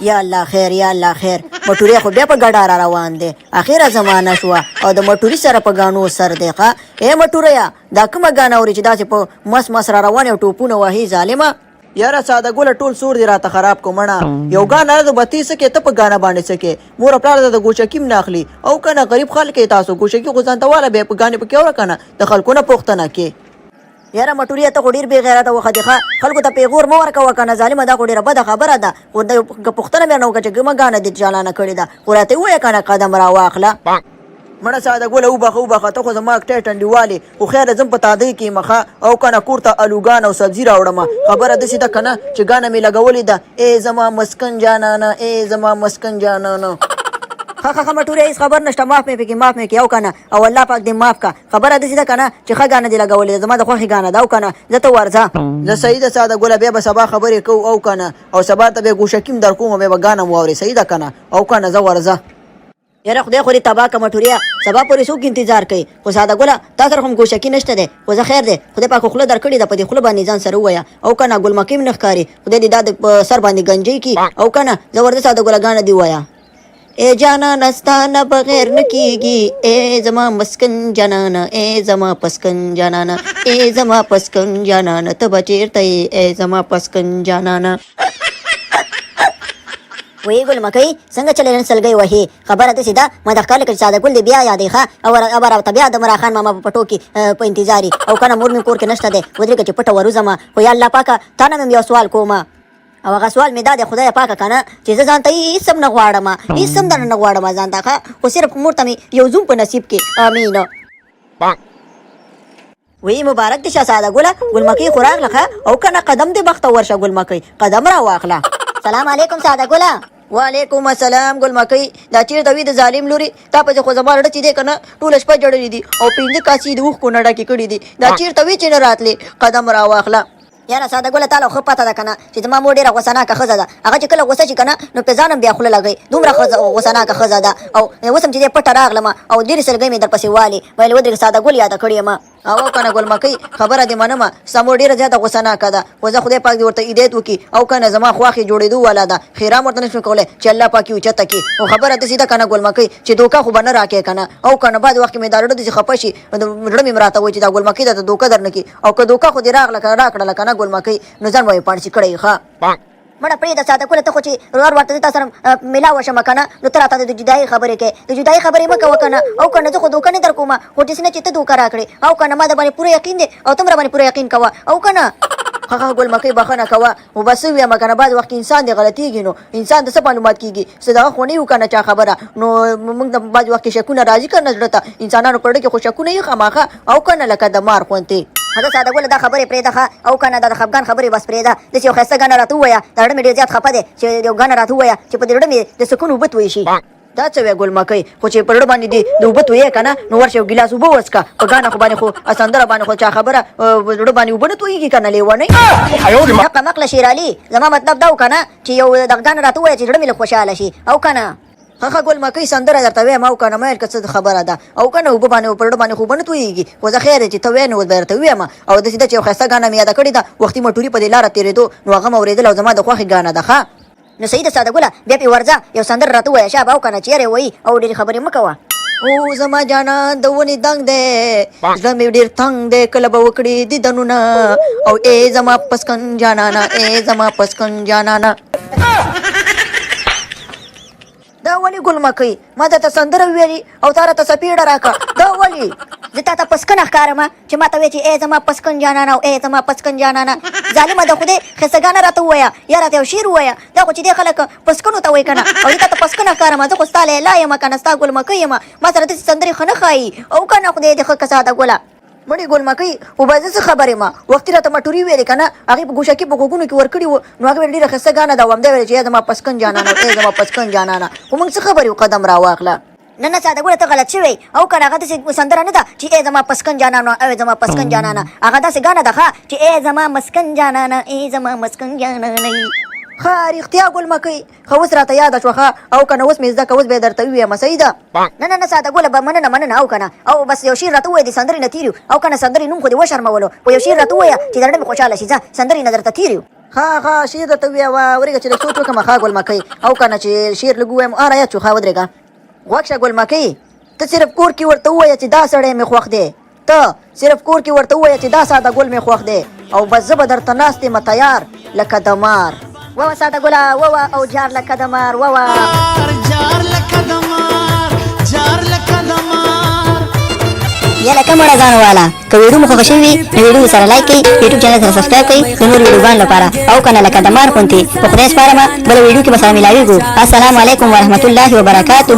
یا الله خیر یا الله خیر مټوري خو بیا په ګډا را روان دی اخیره زمانه شوه او د مټوري سره په ګانو سر دی ښه ای مټوریا دا کومه ګانه اوري چې داسې په مس را روان او ټوپونه وهي ظالمه یاره ساده ګله ټول سور دی راته خراب کو مړه یو ګانه د بتی سکه ته په ګانه باندې سکه مور پلار د ګوشکیم ناخلی او کنه غریب خلک تاسو ګوشکی خو ځان ته والا به په ګانه په کې اور کنه د خلکو نه پوښتنه کې یاره مټوري ته ډیر بې غیرته وخه دی خلکو ته پیغور مو ورکوه کنه ظالمه دا ډیره بده خبره ده خو د پوښتنه مې نه وکړه چې کومه ګانه دې چالانه کړې ده خو راته ووایه کنه قدم را واخله مړه ساده ګوله وبخه ته خو زما ټی ټنډیوالې خو خیر ځم په تادۍ کې مخه او کنه کور ته الوګان او سبزي راوړم خبره داسې ده کنه چې ګانه مې لګولې ده ای زما مسکن جانانه ای زما مسکن جانانه ښه مټوري هېڅ خبر نشته معاف مې کې او کنه او الله پاک دې معاف کا خبره داسې ده کنه چې ښه ګانه دې لګولې زما د خوښې ګانه ده او کنه زه ته ورځه زه صحیح ده ساده ګوله بیا به سبا خبرې کوو او کنه او سبا ته به ګوشکیم در کوم بیا به ګانه م واورې صحیح ده کنه او کنه زه ورځه یاره خدای خو دې تباه که مټوریا سبا پورې څوک انتظار کوي خو ساده ګوله تا سره خو هم ګوشکي نشته دی خو زه خیر دی خدای پاک خو خوله درکړې ده په دې خوله باندې ځان سره ووایه او کنه ګلمکۍ م نه ښکاري خدای دې دا د سر باندې گنجۍ کي او کنه زه ورته ساده ګوله ګانه دې ووایه ای جانانه ستا بغیر نه کیږي ای زما مسکن جانانه ای زما پسکن جانانه ای زما پسکن جانانه ته به چېرته یې ای زما پسکن جانانه وی ګل مکۍ څنګه چلې نن سلګۍ وهې خبره داسې ده ما د ښکار لکه چې ساده ګل دې بیا یادې ښه او راته بیا د عمرا خان ماما په پټو کې په انتظار او کنه مور مې کور کې نشته دی ودرېږه چې پټه وروځم خو یا الله پاکه تا نه مې یو سوال کوم او هغه سوال مې دا دی خدای پاکه کنه چې زه ځان ته هېڅ هم نه غواړم هېڅ هم درنه نه غواړم ځان ته ښه خو صرف مور ته مې یو زوم په نصیب کې امین وی مبارک دې شه ساده ګله ګلمکۍ خو راغله ښه او کنه قدم دې بخته ورشه ګلمکۍ قدم را واخله سلام علیکم ساده ګله وعلیکم السلام ګلمکۍ دا چیرته وي د ظالم لوري تا پسې خو زما زړه چې دی که نه ټوله شپه جړلي دي او پنځه کاسې د اوښکو نه ډکې کړي دي دا چیرته وي چې نه راتلې قدم را واخله یاره ساده ګله تاله ښه پته ده که نه چې زما مور ډېره غوسناکه ښځه ده هغه چې کله غوسه شي که نه نو پې ځان هم بیا خوله لګوي دومره غوسناکه ښځه ده او اوس هم چې دی پټه راغلم او ډېرې سلګۍ مې در پسې والې ویل ودرېږه ساده ګل یاده کړې یم او کنه ګلمکۍ خبره دې منمه ستا مور ډېره زیاته غوسناکه ده خو زه خدای پاک دې ورته هدایت وکړي او کنه زما خواښې جوړېدو والا ده خیرام ورته نشم کولی چې الله پاک یې اوچته کړي خو خبره داسې ده که نه ګلمکۍ چې دوکه خو به نه راکړې که نه او کنه بعد وخت کې مې دا زړه داسې خفه شي زړه مې راته وایي چې دا ګلمکۍ درته دوکه در نه کړي او که دوکه خو دې راکړله که نه ګلمکۍ نو ځان به یې پاڼسي کړی ښه مړه پرېږده ساده ګله ته خو چې ور ورته تا سره میلاوه شمه که نه نو ته راته د جدایي خبرې کوې د جدایي خبرې مه کوه که نه او که نه زه خو دوکه نه در کومه خو داسې نه چې ته دوکه راکړې او که نه ما در باندې پوره یقین دی او ته هم را باندې پوره یقین کوه او که نه ښه ګلمکۍ بښنه کوه خو بس ویم که نه بعض وخت انسان دی غلطېږي نو انسان ته څه معلومات کېږي څه دغه خو نه یو که نه چا خبره نو موږ د بعض وخت کې شکونه راځي که نه زړه ته انسانانو په زړه کې خو شکونه یې خامخا او که نه لکه د مار غوندې هغه ساده ګله دا خبرې پرېږده ښه او که نه دا د خفګان خبرې بس پرېږده داسې یو ښایسته ګانه راته ووایه دا زړه مې ډېر زیات خفه دی چې یو ګانه راته ووایه چې په دې زړه مې د سکون اوبه تویې شي دا څه وایه ګلمکۍ خو چې په زړه باندې دې د اوبه تویې که نه نو ورشه یو ګیلاس اوبه وڅښه په ګانه خو باندې خو سندره باندې خو چا خبره په زړه باندې اوبه نه تویېږي که نه لیونۍ حقه مقله شیرعلي زما مطلب دا و که نه چې یو دغه ګانه راته ووایه چې زړه مې لږ خوشحاله شي او که نه ښه ګلمکۍ سندره درته وایم او که نه مایل که څه خبره ده او که نه اوبه باندې په زړه باندې خو اوبه نه تویېږي خو زه خیر دی چې ته وایې نو به درته ووایم او داسې ده چې یو ښایسته ګانه مې یاده کړې ده وختي مټوري په دې لاره تېرېدو نو هغه مې اورېدل او زما د خوښې ګانه ده ښه نو صحیح ده ساده ګله بیا پې ورځه یو سندره راته ووایه شابه او که نه چیرې وایي او ډېرې خبرې مه کوه او زما جانان د ونې دنګ دی زړه مې ډېر تنګ دی کله به وکړي دیدنونه او ای زما پسکن جانانه ای زما پسکن جانانه دا ولې ګلمکۍ ما درته سندره وویلې او تا راته څپېړه راکړه دا ولې زه تا ته پسکنه ښکارم چې ما ته وایې چې ای زما پسکن جانانه او ای زما پسکن جانانه ظالمه د خدای ښایستهګانه راته ووایه یا راته یو شعر ووایه دا خو چې دی خلک پسکنو ته وایي که نه او زه تا ته پسکنه ښکارم زه خو ستا لیلا یم که نه ستا ګلمکۍ یم ما سره داسې سندرې ښه نه ښایي او که نه خدای دې ښه که ساده ګله مړې ګلمکۍ خو به زه څه خبرې ما وختي راته مټوري ویلې که نه هغې په ګوشکي په غوږونو کې ورکړي وو نو هغې ویل ډېره ښایسته ګانه ده او همدا ویل چې ای زما پسکن جانانه ای زما پسکن جانانه خو موږ څه خبرې وو قدم را واخله نه نه ساده ګوله ته غلط شوی او که نه هغه داسې سندره نه ده چې ای زما پسکن جانانه او زما پسکن جانانه هغه داسې ګانه ده ښه چې ای زما مسکن جانانه ای زما مسکن جانانه ښه رښتیا ګلمکۍ ښه اوس راته یاده شوه ښه او که نه اوس مې زده که اوس به یې درته ووایم صحیح ده نه نه ساده ګوله به مننه او که نه او بس یو شعر راته ووایه د سندرې نه تېر یو او که نه سندرې نوم خو دې وشرمولو خو یو شعر راته ووایه چې د زړه مې خوشحاله شي ځه سندرې نه درته تېر یو ها شیر درته ویاوه ورېږه چې لږ سوچ وکړم ښه ګل مکۍ او که نه چې شیر لږ ووایم راياد شو ښه ودرېږه غوږ شه ګل مکۍ ته صرف کور کې ورته ووایه چې دا سړی مې خوښ دی ته صرف کور کې ورته ووایه چې دا ساده ګل مې خوښ دی او بس زه به درته ناست یم تیار لکه د مار ووه ساده ګله ووه او جار لکه د مار ووه جار لکه د مار جار لکه د مار یا لکه مړه ځان والا که ویډیو مو خوښه شوي نو ویډیو سره لایک کړئ یوټیوب چینل سره سبسکرایب کړئ د نورو ویډیوګانو لپاره او که نه لکه د مار غوندې په خدای سپارمه بله ویډیو کې به سره ملاویږو السلام علیکم ورحمة الله وبرکاته